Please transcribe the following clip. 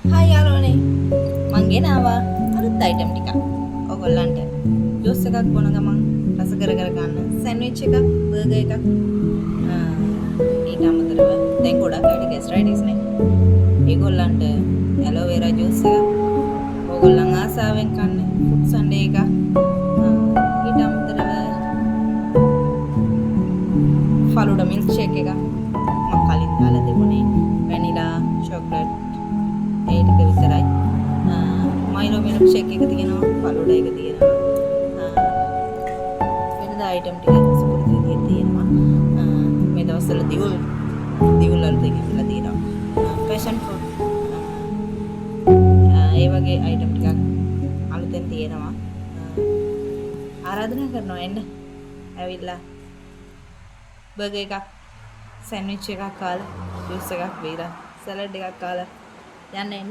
hi යාළුවනේ මං ගෙනාවා අලුත් අයිටම් ටිකක් ඔයගොල්ලන්ට ජූස් එකක් බොන ගමන් රස කර කර ගන්න සෑන්ඩ්විච් එකක් බර්ගර් එකක් ඊට අමතරව දැන් ගොඩක් අයට ગેස්ට්‍රයිටිස් නේ ඒගොල්ලන්ට ඇලෝවෙරා ජූස් එකක් ඕගොල්ලන් ආසාවෙන් කන්න ෆුඩ් සන්ඩේ එකක් ඊට අමතරව ෆලුඩා මිල්ක් ෂේක් එකක් මම කලින් දාලා තිබුණේ වැනිලා චොක්ලට් ඒ ටික විතරයි මයිලෝ මිල්ක් ෂේක් එක තියෙනවා ෆලුඩා එක තියෙනවා වෙනද අයිටම් ටික සුපුරුදු විදිහට තියෙනවා මේ දවස්වල දිවුල් වල තියෙනවා පැෂන් ෆෘට් ඒ වගේ අයිටම් ටිකක් අලුතෙන් තියෙනවා ආරාධනා කරනවා එන්න ඇවිල්ලා බර්ගර් එකක් සෑන්ඩ්විච් එකක් කාලා ජූස් එකක් බීලා සලාඩ් එකක් කාලා යන්න එන්න